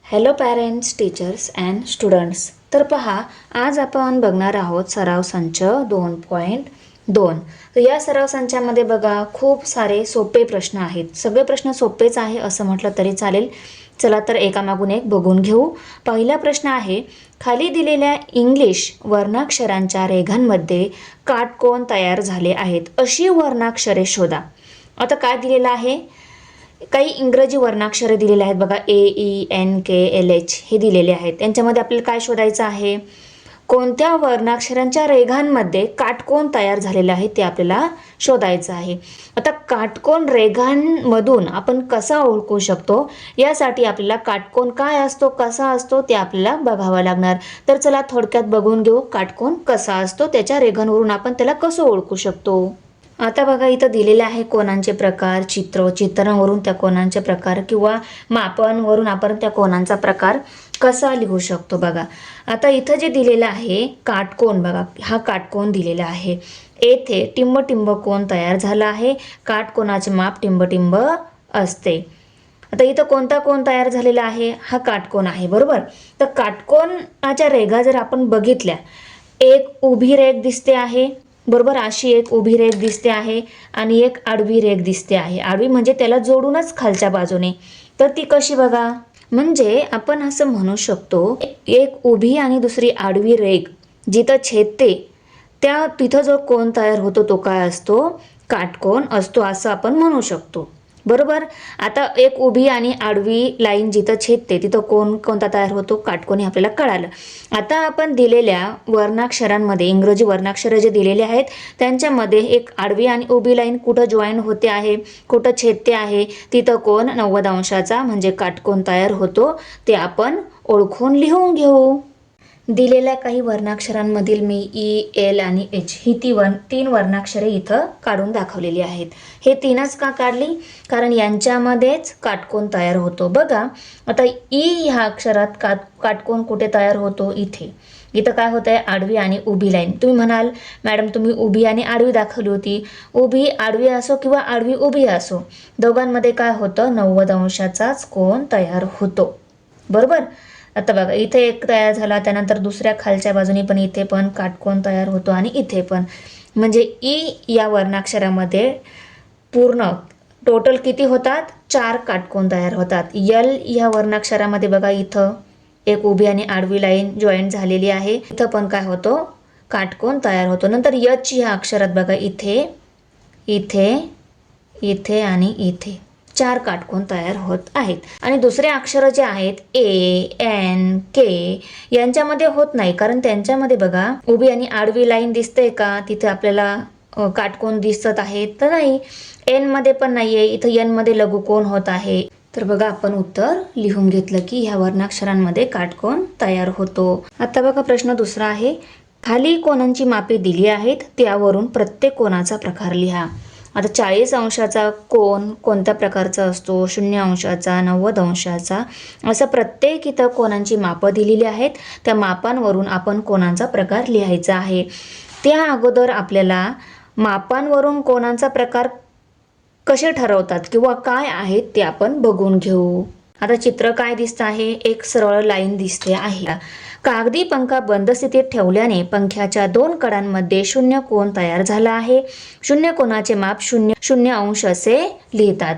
Hello parents, teachers and students. तर पहा, आज आपण बघणार आहोत सराव संच 2.2. तर या सराव संचामध्ये बघा खूप सारे सोपे प्रश्न आहेत. सगळे प्रश्न सोपेच आहे असं म्हटलं तरी चालेल. चला तर एकामागून एक बघून घेऊ. पहिला प्रश्न आहे, खाली दिलेल्या इंग्लिश वर्णाक्षरांच्या रेघांमध्ये काटकोन तयार झाले आहेत अशी वर्णाक्षरे शोधा. आता काय दिलेलं आहे, काही इंग्रजी वर्णाक्षरे दिलेले आहेत बघा, AENKLH हे दिलेले आहेत. त्यांच्यामध्ये आपल्याला काय शोधायचं आहे, कोणत्या वर्णाक्षरांच्या रेघांमध्ये काटकोन तयार झालेला आहे ते आपल्याला शोधायचं आहे. आता काटकोन रेघांमधून आपण कसा ओळखू शकतो, यासाठी आपल्याला काटकोन काय असतो, कसा असतो ते आपल्याला बघावं लागणार. तर चला थोडक्यात बघून घेऊ काटकोन कसा असतो, त्याच्या रेघांवरून आपण त्याला कसं ओळखू शकतो. आता बघा, इथं दिलेले आहे कोनांचे प्रकार, चित्रांवरून त्या कोनांचे प्रकार किंवा मापांवरून आपण त्या कोनांचा प्रकार कसा लिहू शकतो. बघा आता इथं जे दिलेलं आहे काटकोन, बघा हा काटकोन दिलेला आहे. येथे टिंब कोन तयार झाला आहे. काटकोनाचे माप टिंब असते. आता इथं कोणता कोन तयार झालेला आहे, हा काटकोन आहे बरोबर. तर काटकोनाच्या रेघा जर आपण बघितल्या, एक उभी रेघ दिसते आहे बरोबर, अशी एक उभी रेघ दिसते आहे आणि एक आडवी रेघ दिसते आहे. आडवी म्हणजे त्याला जोडूनच खालच्या बाजूने. तर ती कशी बघा, म्हणजे आपण असं म्हणू शकतो, एक उभी आणि दुसरी आडवी रेघ जिथं छेदते त्या तिथं जो कोन तयार होतो तो काय असतो, काटकोन असतो असं आपण म्हणू शकतो बरोबर. आता एक उभी आणि आडवी लाईन जिथं छेदते तिथं कोणता तयार होतो, काटकोन, हे आपल्याला कळालं. आता आपण दिलेल्या वर्णाक्षरांमध्ये, इंग्रजी वर्णाक्षरं जे दिलेले आहेत त्यांच्यामध्ये एक आडवी आणि उभी लाईन कुठं जॉईन होते आहे, कुठं छेदते आहे, तिथं कोन 90 अंशाचा म्हणजे काटकोन तयार होतो. ते आपण ओळखून लिहून घेऊ. दिलेल्या काही वर्णाक्षरांमधील मी E, L आणि H ही तीन वर्णाक्षरे इथं काढून दाखवलेली आहेत. हे तीनच का काढली, कारण यांच्यामध्येच काटकोन तयार होतो. बघा आता E ह्या अक्षरात काटकोन कुठे तयार होतो, इथं काय होत आहे, आडवी आणि उभी लाईन. तुम्ही म्हणाल मॅडम तुम्ही उभी आणि आडवी दाखवली होती. उभी आडवी असो किंवा आडवी उभी असो, दोघांमध्ये काय होतं, 90 अंशाचाच कोन तयार होतो बरोबर. आता बघा इथे एक तयार झाला, त्यानंतर दुसऱ्या खालच्या बाजूने पण इथे पण काटकोन तयार होतो आणि इथे पण. म्हणजे ई या वर्णाक्षरामध्ये पूर्ण टोटल किती होतात, 4 काटकोन तयार होतात. यल या वर्णाक्षरामध्ये बघा इथं एक उभी आणि आडवी लाईन जॉईंट झालेली आहे, इथं पण काय होतो, काटकोन तयार होतो. नंतर यच ह्या अक्षरात बघा इथे इथे इथे आणि इथे 4 काटकोन तयार होत आहेत. आणि दुसरे अक्षर जे आहेत ANK यांच्यामध्ये होत नाही, कारण त्यांच्यामध्ये बघा उभी आणि आडवी लाईन दिसते का, तिथे आपल्याला काटकोन दिसत आहे तर नाही. N मध्ये पण नाहीये, इथं N मध्ये लघुकोन होत आहे. तर बघा आपण उत्तर लिहून घेतलं की ह्या वर्णाक्षरांमध्ये काटकोन तयार होतो. आता बघा प्रश्न दुसरा आहे, खाली कोनांची मापे दिली आहेत, त्यावरून प्रत्येक कोनाचा प्रकार लिहा. आता 40 अंशाचा कोन कोणत्या प्रकारचा असतो, 0 अंशाचा, 90 अंशाचा, असं प्रत्येक इथं कोनांची मापं दिलेली आहेत. त्या मापांवरून आपण कोनांचा प्रकार लिहायचा आहे. त्या अगोदर आपल्याला मापांवरून कोनांचा प्रकार कसे ठरवतात किंवा काय आहेत ते आपण बघून घेऊ. आता चित्र काय दिसतं आहे, एक सरळ लाईन दिसते आहे. कागदी पंखा बंद स्थितीत ठेवल्याने पंख्याच्या 2 कडांमध्ये 0 कोन तयार झाला आहे. 0 कोनाचे माप 0 अंश असे लिहितात.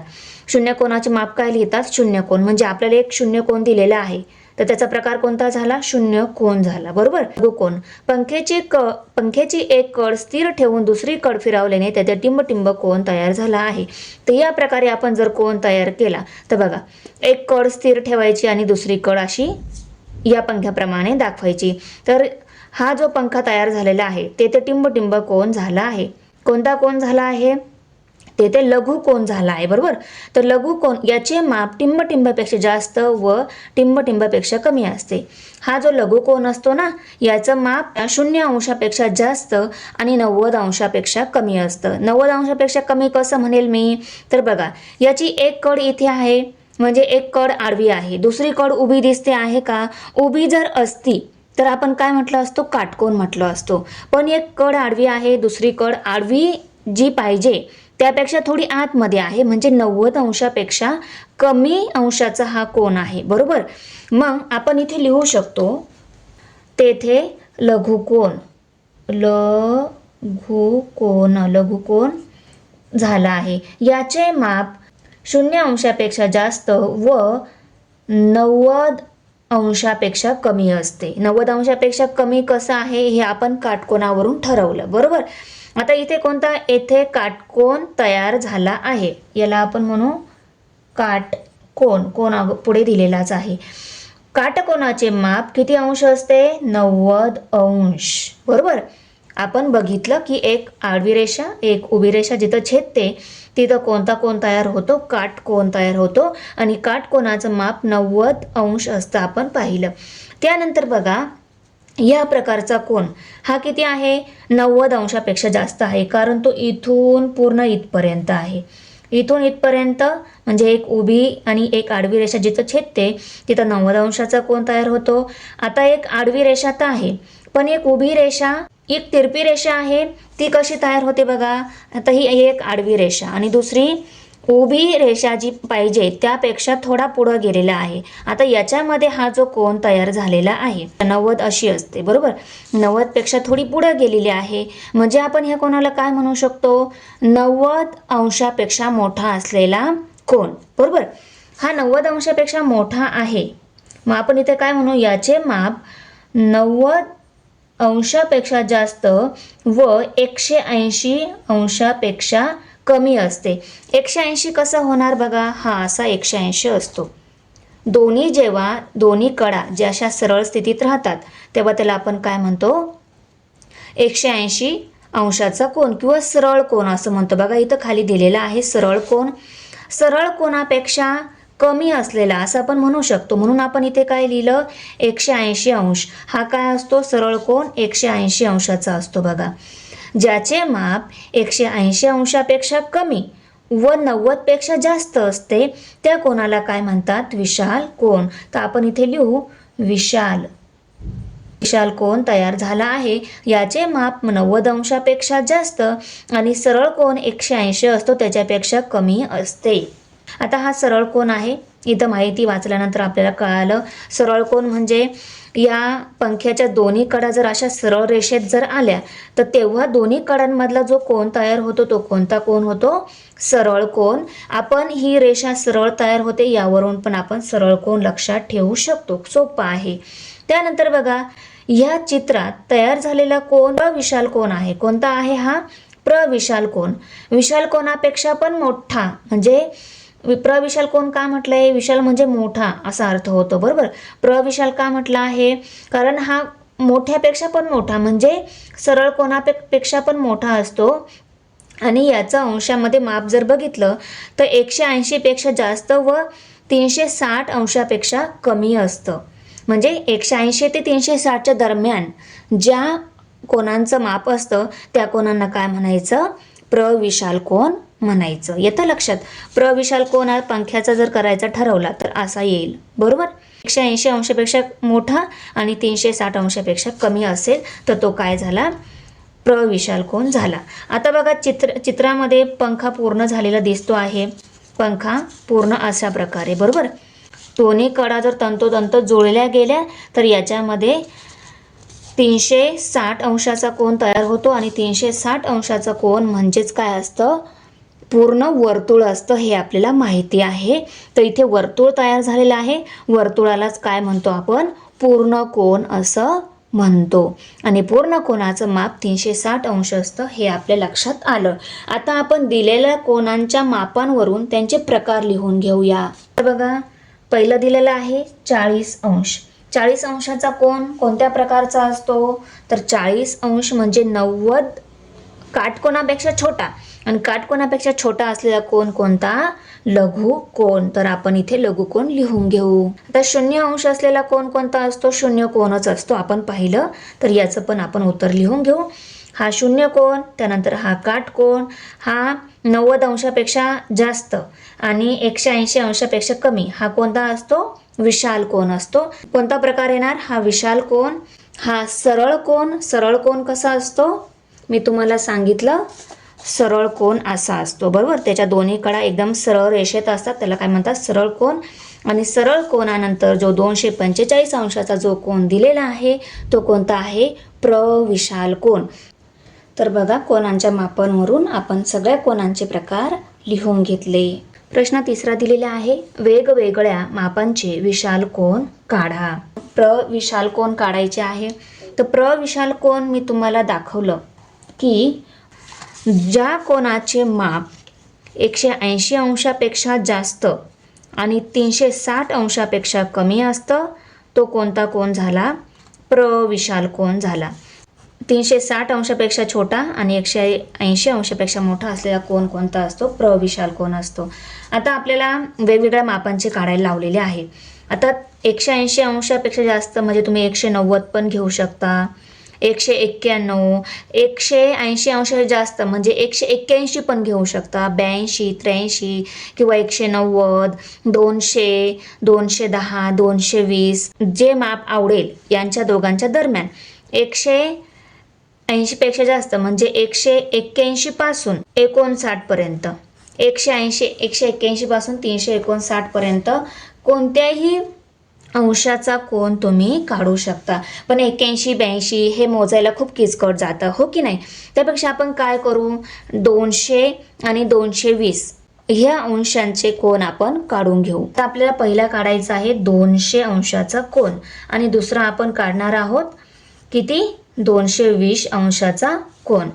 0 कोनाचे माप काय लिहितात, 0 कोन. म्हणजे आपल्याला एक 0 कोन दिलेला आहे, तर त्याचा प्रकार कोणता झाला, 0 कोन झाला बरोबर. लघुकोन, पंख्याची एक कड स्थिर ठेवून दुसरी कड फिरवल्याने त्याचा टिंब कोन तयार झाला आहे. तर या प्रकारे आपण जर कोन तयार केला तर बघा, एक कड स्थिर ठेवायची आणि दुसरी कड अशी या पंख्याप्रमाणे दाखवायची. तर हा जो पंखा तयार झालेला आहे तेथे टिंब कोन झाला आहे. कोणता कोन झाला आहे, तेथे लघु कोन झाला आहे बरोबर. तर लघु कोन याचे माप टिंबपेक्षा जास्त व टिंबपेक्षा कमी असते. हा जो लघु कोन असतो ना, याचं माप 0 अंशापेक्षा जास्त आणि 90 अंशापेक्षा कमी असतं. 90 अंशापेक्षा कमी कसं म्हणेल मी, तर बघा याची एक कड इथे आहे, म्हणजे एक कड आडवी आहे, दुसरी कड उभी दिसते आहे का. उभी जर असती तर आपण काय म्हटलं असतो, काटकोन म्हटलं असतो. पण एक कड आडवी आहे, दुसरी कड आडवी जी पाहिजे त्यापेक्षा थोडी आतमध्ये आहे, म्हणजे 90 अंशापेक्षा कमी अंशाचा हा कोन आहे, बरोबर. मग आपण इथे लिहू शकतो तेथे लघुकोन झाला आहे. याचे माप 0 अंशापेक्षा जास्त व 90 अंशापेक्षा कमी असते. 90 अंशापेक्षा कमी कसं आहे हे आपण काटकोनावरून ठरवलं, बरोबर. आता इथे कोणता, येथे काटकोन तयार झाला आहे, याला आपण म्हणू काटकोन. कोन पुढे दिलेलाच आहे. काटकोनाचे माप किती अंश असते? 90 अंश, बरोबर. आपण बघितलं की एक आडवी रेषा, एक उभी रेषा जिथं छेदते तिथं कोणता कोन तयार होतो? काटकोन तयार होतो. आणि काटकोनाचं माप 90 अंश असतं आपण पाहिलं. त्यानंतर बघा, या प्रकारचा कोन हा किती आहे? 90 अंशापेक्षा जास्त आहे, कारण तो इथून पूर्ण इथपर्यंत आहे. इथून इथपर्यंत म्हणजे एक उभी आणि एक आडवी रेषा जिथं छेदते तिथं 90 अंशाचा कोन तयार होतो. आता एक आडवी रेषा तर आहे, पण एक उभी रेषा, एक तिरपी रेषा आहे, ती कशी तयार होते बघा. आता ही एक आडवी रेषा आणि दुसरी उभी रेषा जी पाहिजे त्यापेक्षा थोडा पुढं गेलेला आहे. आता याच्यामध्ये हा जो कोन तयार झालेला आहे 90 अशी असते, बरोबर. 90 पेक्षा थोडी पुढं गेलेली आहे, म्हणजे आपण ह्या कोनाला काय म्हणू शकतो? 90 अंशापेक्षा मोठा असलेला कोन, बरोबर. हा 90 अंशापेक्षा मोठा आहे, मग आपण इथे काय म्हणू? याचे माप 90 अंशापेक्षा जास्त व 180 अंशापेक्षा कमी असते. 180 कसं होणार बघा, हा असा 180 असतो. जेव्हा दोन्ही कडा ज्या अशा सरळ स्थितीत राहतात तेव्हा त्याला आपण काय म्हणतो? 180 अंशाचा कोन किंवा सरळ कोन असं म्हणतो. बघा इथं खाली दिलेला आहे सरळ कोन. सरळ कोनापेक्षा कमी असलेला असं आपण म्हणू शकतो. म्हणून आपण इथे काय लिहिलं? 180 अंश. हा काय असतो? सरळ कोन 180 अंशाचा असतो. बघा, ज्याचे माप 180 अंशापेक्षा कमी व 90 पेक्षा जास्त असते त्या कोनाला काय म्हणतात? विशाल कोन. तर आपण इथे लिहू विशाल कोन तयार झाला आहे. याचे माप 90 अंशापेक्षा जास्त आणि सरळ कोन 180 असतो त्याच्यापेक्षा कमी असते. आता हा सरळ कोन आहे. इथं माहिती वाचल्यानंतर आपल्याला कळालं सरळ कोन म्हणजे या पंख्याच्या दोन्ही कडा जर अशा सरळ रेषेत जर आल्या तर तेव्हा दोन्ही कडांमधला जो कोन तयार होतो तो कोणता कोन होतो? सरळ कोन. आपण ही रेषा सरळ तयार होते यावरून पण आपण सरळ कोन लक्षात ठेवू शकतो. सोपं आहे. त्यानंतर बघा, या चित्रात तयार झालेला कोन प्रविशाल कोन आहे. कोणता आहे हा? प्रविशाल कोन. विशाल कोनापेक्षा पण मोठा, म्हणजे प्रविशाल कोन का म्हटलंय? विशाल म्हणजे मोठा असा अर्थ होतो, बरोबर. प्रविशाल का म्हटलं आहे? कारण हा मोठ्यापेक्षा पण मोठा म्हणजे सरळ कोनापेक्षा पण मोठा असतो. आणि याचा अंशामध्ये माप जर बघितलं तर 180 पेक्षा जास्त व 360 अंशापेक्षा कमी असतं. म्हणजे 180 ते 360च्या दरम्यान ज्या कोनांचं माप असतं त्या कोनांना काय म्हणायचं? प्रविशाल कोन म्हणायचं. येतं लक्षात? प्रविशाल कोन हा पंख्याचा जर करायचा ठरवला तर असा येईल, बरोबर. 180 अंशापेक्षा मोठा आणि 360 अंशापेक्षा कमी असेल तर तो काय झाला? प्रविशाल कोन झाला. आता बघा, चित्रामध्ये पंखा पूर्ण झालेला दिसतो आहे. पंखा पूर्ण अशा प्रकारे, बरोबर. दोन्ही कडा जर तंतोतंत जोडल्या गेल्या तर याच्यामध्ये 360 अंशाचा कोन तयार होतो. आणि 360 अंशाचा कोन म्हणजेच काय असतं? पूर्ण वर्तुळ असतं, हे आपल्याला माहिती आहे. तर इथे वर्तुळ तयार झालेलं आहे. वर्तुळालाच काय म्हणतो आपण? पूर्ण कोन असं म्हणतो. आणि पूर्ण कोनाचं माप 360 अंश असतं, हे आपल्या लक्षात आलं. आता आपण दिलेल्या कोनांच्या मापांवरून त्यांचे प्रकार लिहून घेऊया. तर बघा, पहिलं दिलेलं आहे 40 अंश. 40 अंशाचा कोन कोणत्या प्रकारचा असतो? तर 40 अंश म्हणजे 90 काटकोनापेक्षा छोटा. आणि काटकोनापेक्षा छोटा असलेला कोन कोणता? लघु कोन. तर आपण इथे लघु कोन लिहून घेऊ. आता 0 अंश असलेला कोन कोणता असतो? शून्य कोनच असतो. आपण पाहिलं तर याचं पण आपण उत्तर लिहून घेऊ. हा 0 कोन, त्यानंतर हा काटकोन, हा 90 अंशापेक्षा जास्त आणि 180 अंशापेक्षा कमी, हा कोणता असतो? विशाल कोन असतो. कोणता प्रकार येणार? हा विशाल कोन. हा सरळ कोन. सरळ कोन कसा असतो? मी तुम्हाला सांगितलं. सरळ कोन असा असतो, बरोबर. त्याच्या दोन्ही कडा एकदम सरळ रेषेत असतात, त्याला काय म्हणतात, सरळ कोन. आणि सरळ कोनानंतर जो 245 अंशाचा जो कोन दिलेला आहे तो कोणता आहे, प्रविशाल कोन. तर बघा, कोनांच्या मापांवरून आपण सगळ्या कोनांचे प्रकार लिहून घेतले. प्रश्न तिसरा दिलेला आहे, वेगवेगळ्या मापांचे विशाल कोन काढा. प्रविशाल कोन काढायचे आहे. तर प्रविशाल कोन मी तुम्हाला दाखवलं की ज्या कोनाचे माप 180 अंशापेक्षा जास्त आणि 360 अंशापेक्षा कमी असतं तो कोणता कोन झाला, प्रविशाल कोन झाला. 360 अंशापेक्षा छोटा आणि 180 अंशापेक्षा मोठा असलेला कोन कोणता असतो, प्रविशाल कोन असतो. आता आपल्याला वेगवेगळ्या मापांचे काढायला लावलेले आहे. आता 180 अंशापेक्षा जास्त म्हणजे तुम्ही 190 पण घेऊ शकता, 191, 180 अंश जास्त म्हणजे 181 पण घेऊ शकता, 82, 83 किंवा 190, 200, 210, 220 जे माप आवडेल यांच्या दोघांच्या दरम्यान. 180 पेक्षा जास्त म्हणजे 181 पासून 59 पर्यंत, 181 पासून 359 पर्यंत कोणत्याही अंशाचा कोन तुम्ही काढू शकता. पण 81, 82 हे मोजायला खूप किचकट जातं, हो की नाही. त्यापेक्षा आपण काय करू, 200 आणि 220 ह्या अंशांचे कोन आपण काढून घेऊ. तर आपल्याला पहिला काढायचा आहे 200 अंशाचा कोन आणि दुसरा आपण काढणार आहोत किती, 220 अंशाचा कोन.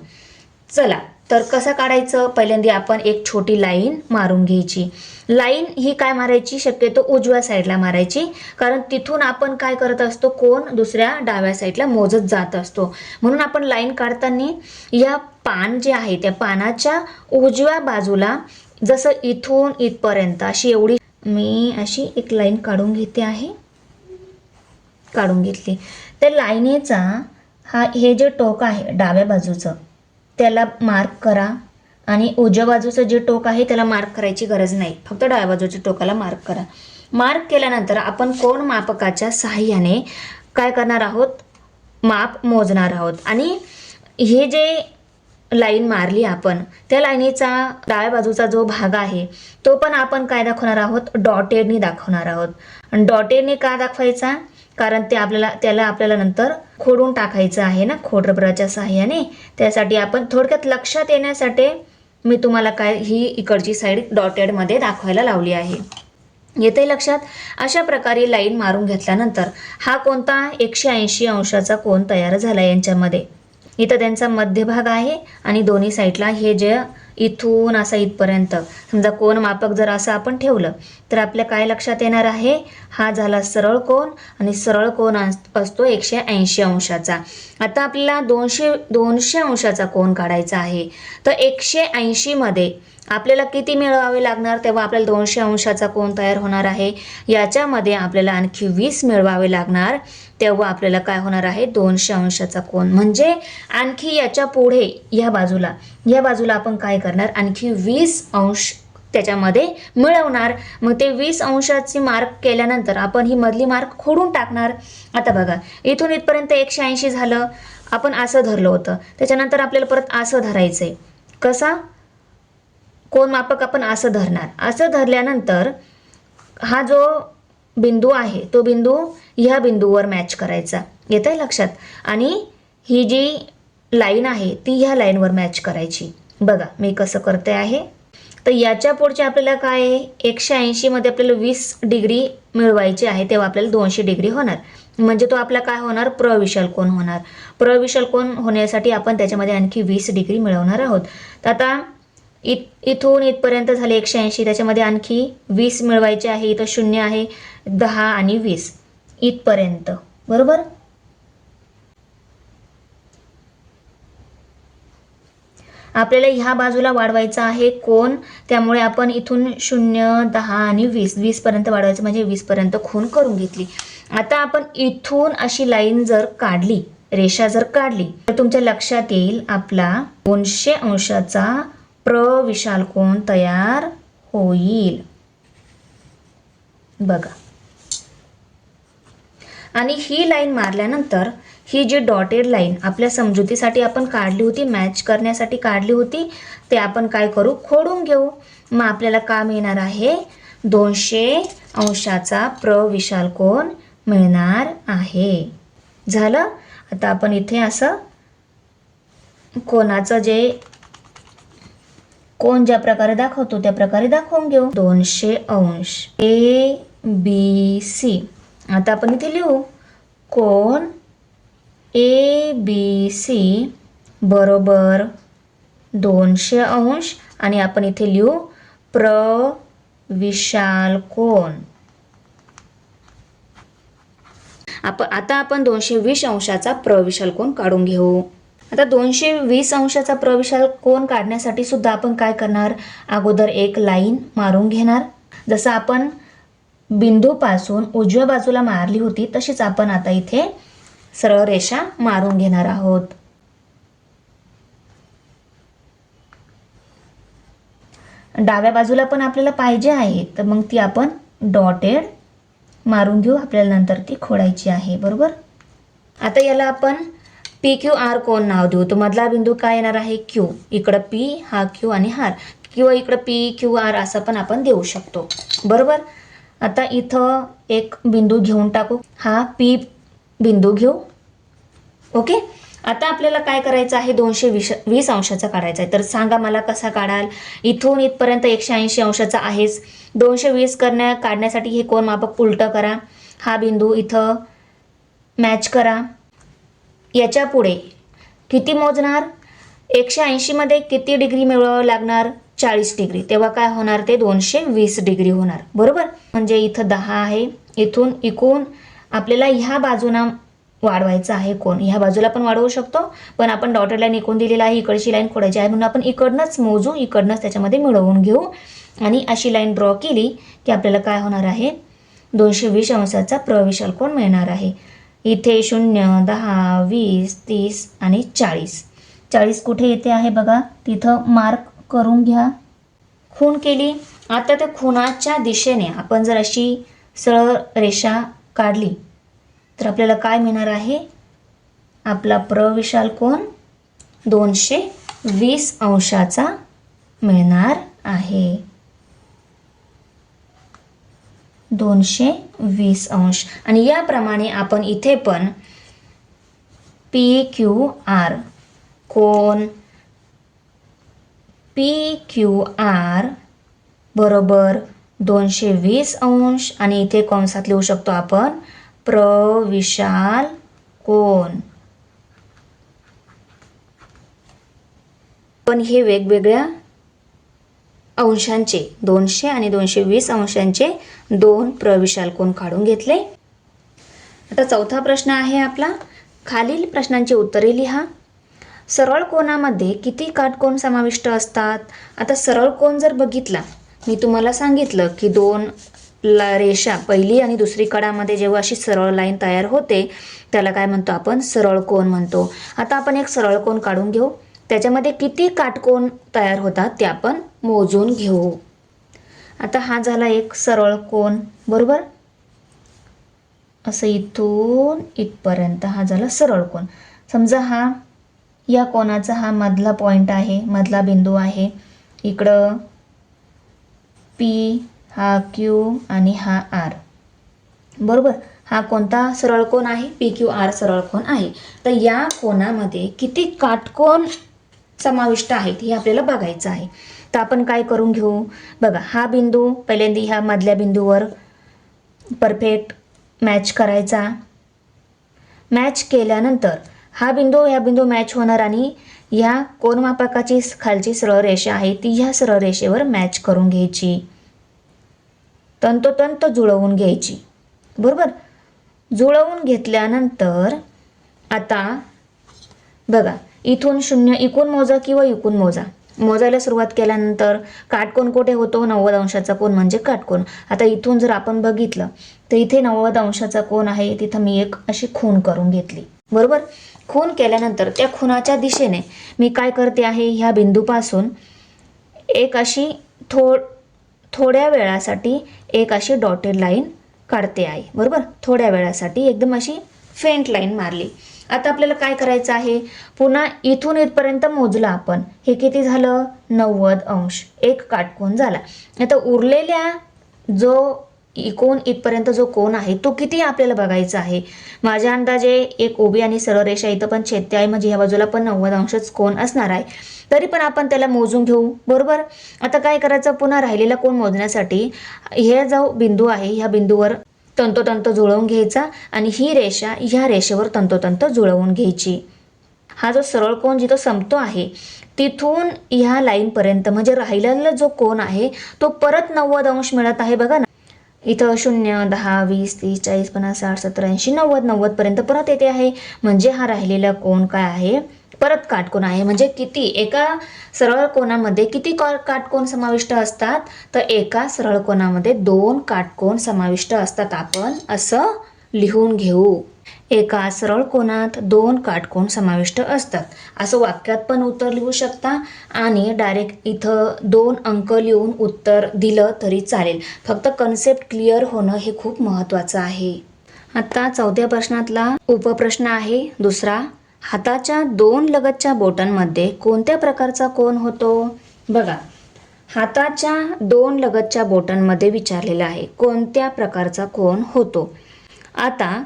चला, तर कसं काढायचं, पहिल्यांदा आपण एक छोटी लाईन मारून घ्यायची. लाईन ही काय मारायची, शक्यतो उजव्या साईडला मारायची, कारण तिथून आपण काय करत असतो, कोन दुसऱ्या डाव्या साईडला मोजत जात असतो. म्हणून आपण लाईन काढताना या पान जे आहे त्या पानाच्या उजव्या बाजूला जसं इथून इथपर्यंत अशी एवढी मी अशी एक लाईन काढून घेते आहे, काढून घेतली. त्या लाईनीचा हे जे टोक आहे डाव्या बाजूचं त्याला मार्क करा आणि उजव्या बाजूचं जे टोक आहे त्याला मार्क करायची गरज नाही, फक्त डाव्या बाजूच्या टोकाला मार्क करा. मार्क केल्यानंतर आपण कोन मापकाच्या सहाय्याने काय करणार आहोत, माप मोजणार आहोत. आणि हे जे लाईन मारली आपण त्या लाईनीचा डाव्या बाजूचा जो भाग आहे तो पण आपण काय दाखवणार आहोत, डॉटेडनी दाखवणार आहोत. आणि डॉटेडनी का दाखवायचा, कारण त्याला आपल्याला नंतर खोडून टाकायचं आहे ना, खोडरबराच्या सहाय्याने. त्यासाठी आपण थोडक्यात लक्षात येण्यासाठी मी तुम्हाला काय ही इकडची साईड डॉटेड मध्ये दाखवायला लावली आहे. येते लक्षात. अशा प्रकारे लाईन मारून घेतल्यानंतर हा कोणता 180 अंशाचा कोन तयार झाला. यांच्यामध्ये इथं त्यांचा मध्यभाग आहे आणि दोन्ही साईडला हे जे इथून असा इथपर्यंत समजा कोन मापक जर असं आपण ठेवलं तर आपल्या काय लक्षात येणार आहे, हा झाला सरळ कोन आणि सरळ कोन असतो 180 अंशाचा. आता आपल्याला 200 अंशाचा कोन काढायचा आहे. तर 180 मध्ये आपल्याला किती मिळवावे लागणार, तेव्हा आपल्याला 200 अंशाचा कोन तयार होणार आहे. याच्यामध्ये आपल्याला आणखी 20 मिळवावे लागणार, तेव्हा आपल्याला काय होणार आहे, 200 अंशाचा कोन. म्हणजे आणखी याच्या पुढे या बाजूला आपण काय करणार, आणखी 20 अंश त्याच्यामध्ये मिळवणार. मग ते 20 अंशाची मार्क केल्यानंतर आपण ही मधली मार्क खोडून टाकणार. आता बघा, इथून इथपर्यंत 180 झालं, आपण असं धरलं होतं. त्याच्यानंतर आपल्याला परत असं धरायचंय. कसा कोन मापक आपण असं धरणार. असं धरल्यानंतर हा जो बिंदू आहे तो बिंदू ह्या बिंदूवर मॅच करायचा. येतंय लक्षात. आणि ही जी लाईन आहे ती ह्या लाईनवर मॅच करायची. बघा मी कसं करते आहे. तर याच्या पुढचे आपल्याला काय आहे, 180 मध्ये आपल्याला 20 डिग्री मिळवायची आहे, तेव्हा आपल्याला 200 डिग्री होणार. म्हणजे तो आपला काय होणार, प्रविशाल कोन होणार. प्रविशाल कोन होण्यासाठी आपण त्याच्यामध्ये आणखी 20 डिग्री मिळवणार आहोत. तर आता इथून इथपर्यंत झाले 180, त्याच्यामध्ये आणखी 20 मिळवायचे आहे. इथं 0 आहे, 10 आणि 20 इथपर्यंत, बरोबर. आपल्याला ह्या बाजूला वाढवायचा आहे कोन, त्यामुळे आपण इथून 0, 10 आणि 20 पर्यंत वाढवायचं, म्हणजे 20 पर्यंत खूण करून घेतली. आता आपण इथून अशी लाईन जर काढली, रेषा जर काढली, तर तुमच्या लक्षात येईल आपला 200 अंशाचा प्रविशाल कोन तयार होईल. बघा आणि ही लाईन मारल्यानंतर ही जी डॉटेड लाईन आपल्या समजुतीसाठी आपण काढली होती, मॅच करण्यासाठी काढली होती, ते आपण काय करू, खोडून घेऊ. मग आपल्याला का मिळणार आहे, 200 अंशाचा प्रविशाल कोन मिळणार आहे. झालं. आता आपण इथे असं कोणाचं जे कोण ज्या प्रकारे दाखवतो त्या प्रकारे दाखवून घेऊ. 200 अंश ABC. आता आपण इथे लिहू कोन ABC बरोबर 200 अंश आणि आपण इथे लिहू प्रविशाल कोन. आता आपण 220 अंशाचा प्रविशाल कोन काढून घेऊ. आता 220 अंशाचा प्रविशाल कोन काढण्यासाठी सुद्धा आपण काय करणार, अगोदर एक लाईन मारून घेणार. जसं आपण बिंदूपासून उजव्या बाजूला मारली होती तशीच आपण आता इथे सरळ रेषा मारून घेणार आहोत. डाव्या बाजूला पण आपल्याला पाहिजे आहे तर मग ती आपण डॉटेड मारून घेऊ, आपल्याला नंतर ती खोडायची आहे. बरोबर. आता याला आपण PQR कोन नाव देऊ. तो मधला बिंदू काय येणार आहे, Q. इकडं P हा Q आणि हा किंवा इकडं PQR असं पण आपण देऊ शकतो. बरोबर. आता इथं एक बिंदू घेऊन टाकू, हा P बिंदू घेऊ. ओके. आता आपल्याला काय करायचं आहे, 220 अंशाचा काढायचा आहे. तर सांगा मला कसा काढाल. इथून इथपर्यंत 180 अंशाचा आहेच. 220 काढण्यासाठी हे कोन मापक उलटं करा. हा बिंदू इथं मॅच करा. याच्या पुढे किती मोजणार, 180 मध्ये किती डिग्री मिळवावं लागणार, 40 डिग्री. तेव्हा काय होणार, ते 220 डिग्री होणार. बरोबर. म्हणजे इथं 10 आहे. इथून इकून आपल्याला ह्या बाजूला वाढवायचं आहे कोन. ह्या बाजूला पण वाढवू शकतो पण आपण डॉटेड लाईन इकून दिलेला आहे, इकडची लाईन खोडायची आहे म्हणून आपण इकडनंच मोजू, इकडनंच त्याच्यामध्ये मिळवून घेऊ आणि अशी लाईन ड्रॉ केली की आपल्याला काय होणार आहे, 220 अंशाचा प्रविशाल कोन मिळणार आहे. इथे 0, 10, 20, 30 आणि 40. 40 कुठे येते आहे बघा, तिथं मार्क करून घ्या. खून केली. आता त्या खुणाच्या दिशेने आपण जर अशी सरळ रेषा काढली तर आपल्याला काय मिळणार आहे, आपला प्रविशाल कोन 220 अंशाचा मिळणार आहे. 220 अंश. आणि याप्रमाणे आपण इथे पण PQR कोन PQR बरोबर 220 अंश आणि इथे कंसात लिहू शकतो आपण प्रविशाल कोन. पण हे वेगवेगळ्या अंशांचे 200 आणि 220 अंशांचे दोन प्रविशाल कोन काढून घेतले. आता चौथा प्रश्न आहे आपला. खालील प्रश्नांची उत्तरे लिहा. सरळ कोनामध्ये किती काटकोन समाविष्ट असतात. आता सरळ कोन जर बघितला, मी तुम्हाला सांगितलं की दोन रेषा पहिली आणि दुसरी कडामध्ये जेव्हा अशी सरळ लाईन तयार होते त्याला काय म्हणतो आपण, सरळ कोन म्हणतो. आता आपण एक सरळ कोन काढून घेऊ, त्याच्यामध्ये किती काटकोन तयार होतात ते आपण मोजून घेऊ. आता हा झाला एक सरळ कोन. बरोबर. असं इथून इथपर्यंत हा झाला सरळ कोन. समजा हा या कोनाचा हा मधला पॉइंट आहे, मधला बिंदू आहे. इकडं P हा Q आणि हा R. बरोबर. हा कोणता सरळ कोन आहे, PQR सरळ कोन आहे. तर या कोनामध्ये किती काटकोन समाविष्ट आहेत हे आपल्याला बघायचं आहे. तर आपण काय करून घेऊ बघा, हा बिंदू पहिल्यांदा ह्या मधल्या बिंदूवर परफेक्ट मॅच करायचा. मॅच केल्यानंतर हा बिंदू ह्या बिंदू मॅच होणार आणि ह्या कोनमापकाची खालची सरळ रेषा आहे ती ह्या सरळ रेषेवर मॅच करून घ्यायची, तंतोतंत जुळवून घ्यायची. बरोबर. जुळवून घेतल्यानंतर आता बघा इथून 0 इकून मोजा किंवा इकून मोजा. मोजायला सुरुवात केल्यानंतर काटकोन कुठे होतो, 90 अंशाचा कोन म्हणजे काटकोन. आता इथून जर आपण बघितलं तर इथे 90 अंशाचा कोन आहे, तिथं मी एक अशी खूण करून घेतली. बरोबर. खूण केल्यानंतर त्या खुणाच्या दिशेने मी काय करते आहे, ह्या बिंदूपासून एक अशी थोड्या वेळासाठी एक अशी डॉटेड लाईन काढते आहे, बरोबर. थोड्या वेळासाठी एकदम अशी फेंट लाईन मारली. आता आपल्याला काय करायचं आहे, पुन्हा इथून इथपर्यंत मोजलं आपण. हे किती झालं, 90 अंश, एक काटकोन झाला. आता उरलेल्या जो इकोन इथपर्यंत जो कोण आहे तो किती आपल्याला बघायचा आहे. माझ्या अंदाजे एक उभी आणि सरळ रेषा इथं पण छेदते आहे, म्हणजे ह्या बाजूला पण 90 अंशच कोण असणार आहे. तरी पण आपण त्याला मोजून घेऊ, बरोबर. आता काय करायचं, पुन्हा राहिलेला कोण मोजण्यासाठी हे जो बिंदू आहे ह्या बिंदूवर तंतोतंत जुळवून घ्यायचा आणि ही रेषा ह्या रेषेवर तंतोतंत जुळवून घ्यायची. हा जो सरळ कोण जिथं संपतो आहे तिथून ह्या लाईनपर्यंत म्हणजे राहिलेला जो कोण आहे तो परत 90 अंश मिळत आहे बघा ना. इथं 0, 10, 20, 30, 40, 50, 60, 70, 80, 90 पर्यंत परत येते आहे. म्हणजे हा राहिलेला कोण काय आहे, परत काटकोन आहे. म्हणजे किती, एका सरळ कोणामध्ये किती काटकोन समाविष्ट असतात, तर एका सरळ कोणामध्ये 2 काटकोन समाविष्ट असतात. आपण असं लिहून घेऊ, एका सरळ कोनात 2 काटकोन समाविष्ट असतात. असं वाक्यात पण उत्तर लिहू शकता आणि डायरेक्ट इथं 2 अंक लिहून उत्तर दिलं तरी चालेल. फक्त कन्सेप्ट क्लिअर होणं हे खूप महत्त्वाचं आहे. आता 4थ्या प्रश्नातला उपप्रश्न आहे दुसरा. हाताच्या 2 लगतच्या बोटांमध्ये कोणत्या प्रकारचा कोन होतो. बघा, हाताच्या 2 लगतच्या बोटांमध्ये विचारलेला आहे कोणत्या प्रकारचा कोन होतो. आता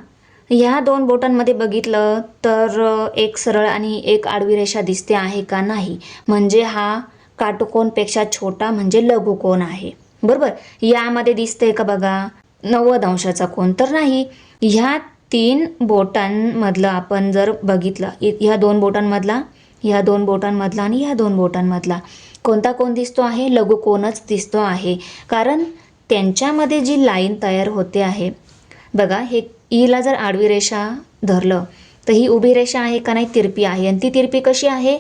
ह्या 2 बोटांमध्ये बघितलं तर एक सरळ आणि एक आडवी रेषा दिसते आहे का, नाही. म्हणजे हा काटकोनपेक्षा छोटा म्हणजे लघुकोन आहे, बरोबर. यामध्ये दिसतंय का बघा 90 अंशाचा कोन, तर नाही. ह्या 3 बोटांमधलं आपण जर बघितलं, ह्या 2 बोटांमधला, ह्या 2 बोटांमधला आणि ह्या 2 बोटांमधला कोणता कोन दिसतो आहे, लघुकोनच दिसतो आहे. कारण त्यांच्यामध्ये जी लाईन तयार होते आहे बघा, हे ईला जर आडवी रेषा धरलं तर ही उभी रेषा आहे का नाही, तिरपी आहे. आणि ती तिरपी कशी आहे,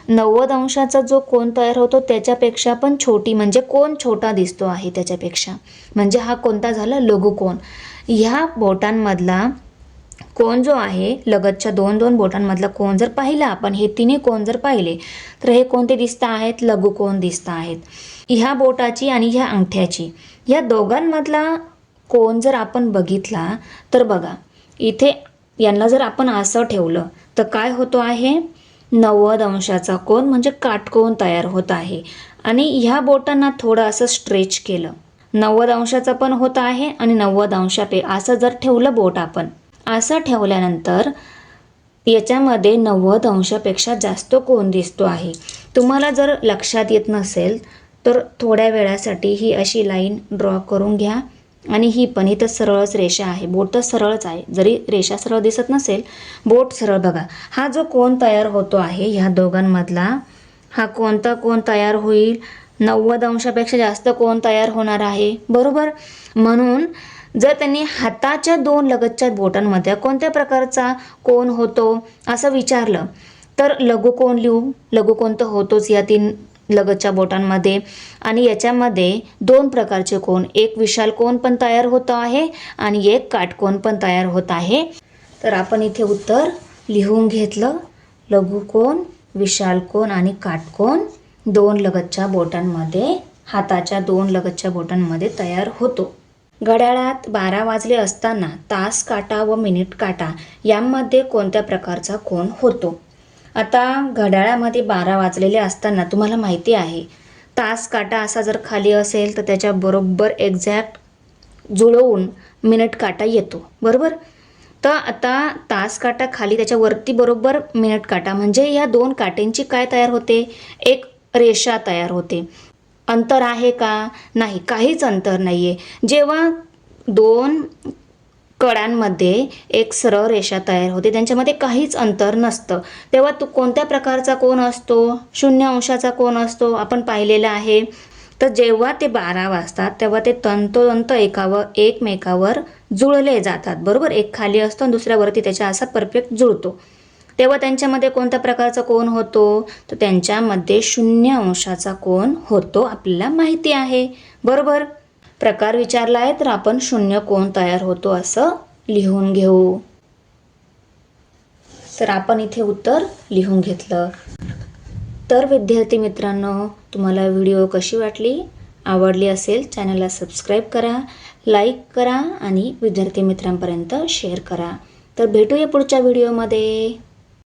90 अंशाचा जो कोन तयार होतो त्याच्यापेक्षा पण छोटी, म्हणजे कोन छोटा दिसतो आहे त्याच्यापेक्षा. म्हणजे हा कोणता झाला, लघुकोन. ह्या बोटांमधला कोन जो आहे, लगतच्या 2 बोटांमधला कोन जर पाहिला आपण, हे तिन्ही कोन जर पाहिले तर हे कोणते दिसत आहेत, लघुकोन दिसत आहेत. ह्या बोटाची आणि ह्या अंगठ्याची, ह्या दोघांमधला कोन जर आपण बघितला तर बघा, इथे यांना जर आपण असं ठेवलं तर काय होतो आहे, 90 अंशाचा कोन म्हणजे काटकोन तयार होत आहे. आणि ह्या बोटांना थोडं असं स्ट्रेच केलं, 90 अंशाचा पण होत आहे आणि 90 अंशापे असं जर ठेवलं बोट आपण, असं ठेवल्यानंतर याच्यामध्ये 90 अंशापेक्षा जास्त कोन दिसतो आहे. तुम्हाला जर लक्षात येत नसेल तर थोड्या वेळासाठी ही अशी लाईन ड्रॉ करून घ्या. आणि ही पण इथं सरळच रेषा आहे, बोट तर सरळच आहे, जरी रेषा सरळ दिसत नसेल बोट सरळ. बघा, हा जो कोन तयार होतो आहे ह्या दोघांमधला, हा कोणता कोन तयार होईल, 90 अंशापेक्षा जास्त कोन तयार होणार आहे, बरोबर. म्हणून जर त्यांनी हाताच्या 2 लगतच्या बोटांमध्ये कोणत्या प्रकारचा कोन होतो असं विचारलं तर लघुकोन लिहू. लघुकोन तर होतोच या 3 लगतच्या बोटांमध्ये. आणि याच्यामध्ये 2 प्रकारचे कोन, एक विशाल कोन पण तयार होत आहे आणि एक काटकोन पण तयार होत आहे. तर आपण इथे उत्तर लिहून घेतलं, लघुकोन, विशाल कोन आणि काटकोन 2 लगतच्या बोटांमध्ये, हाताच्या 2 लगतच्या बोटांमध्ये तयार होतो. घड्याळात 12 वाजले असताना तास काटा व मिनिट काटा यामध्ये कोणत्या प्रकारचा कोन होतो. आता घड्याळामध्ये 12 वाजलेले असताना तुम्हाला माहिती आहे तास काटा असा जर खाली असेल तर त्याच्या बरोबर एक्झॅक्ट जुळवून मिनिट काटा येतो, बरोबर. तर आता तास काटा खाली त्याच्यावरती बरोबर मिनिट काटा, म्हणजे या 2 काट्यांची काय तयार होते, एक रेषा तयार होते. अंतर आहे का, नाही, काहीच अंतर नाही आहे. जेव्हा 2 कडांमध्ये एक सरळ रेषा तयार होते, त्यांच्यामध्ये काहीच अंतर नसतं, तेव्हा तो कोणत्या प्रकारचा कोन असतो, 0 अंशाचा कोन असतो, आपण पाहिलेला आहे. तर जेव्हा ते 12 वाजतात तेव्हा ते तंतोतंत एकमेकावर जुळले जातात, बरोबर. एक खाली असतो आणि दुसऱ्यावरती त्याच्या असा परफेक्ट जुळतो. तेव्हा त्यांच्यामध्ये कोणत्या प्रकारचा कोन होतो, तर त्यांच्यामध्ये 0 अंशाचा कोन होतो, आपल्याला माहिती आहे, बरोबर. प्रकार विचारला आहे तर आपण 0 कोन तयार होतो असं लिहून घेऊ. तर आपण इथे उत्तर लिहून घेतलं. तर विद्यार्थी मित्रांनो, तुम्हाला व्हिडिओ कशी वाटली, आवडली असेल चॅनलला सबस्क्राईब करा, लाईक करा आणि विद्यार्थी मित्रांपर्यंत शेअर करा. तर भेटूया पुढच्या व्हिडिओमध्ये.